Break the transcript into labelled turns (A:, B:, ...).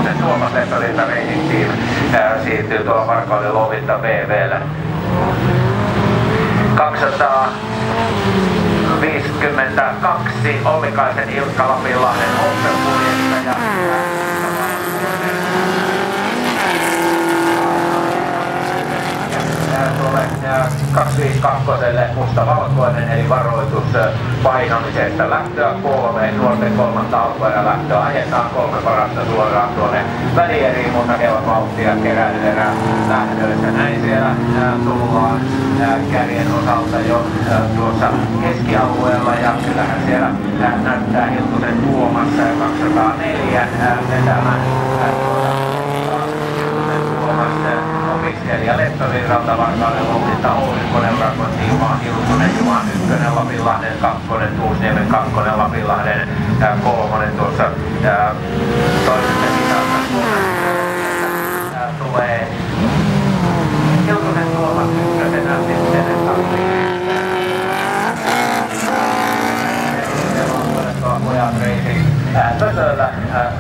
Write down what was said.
A: Hiltusen Tuomas Leppävirta Racing Team siirtyy tuolla Varkauden Lovinta BV:lle. 252 Ollikaisen Ilkka Lapinlahden Opel-kuljettaja. Tuolle 252 mustavalkoinen eli varoitus painamisesta. Lähtöä 3, nuorten 3 alkuerä lähtöä. Ajetaan 3 parasta suoraan tuonne välieriin, mutta he ovat vauhtia keräilyn erään lähdöissä. Näin siellä tullaan kärjen osalta jo tuossa keskialueella ja kyllähän siellä näyttää Hiltusen Tuomas 204 vetämään opiskelija Leppävirralta Varkauden Lovinta Oulikonen Urakointiin Juha Hiltunen, Juha Ykkönen Lapinlahden 2, Tuusniemen 2, Lapinlahden 3 tuossa toisesta sisältä tulee Hiltunen Tuomas Ykkösenä sitten Pojat Racing Tötöllä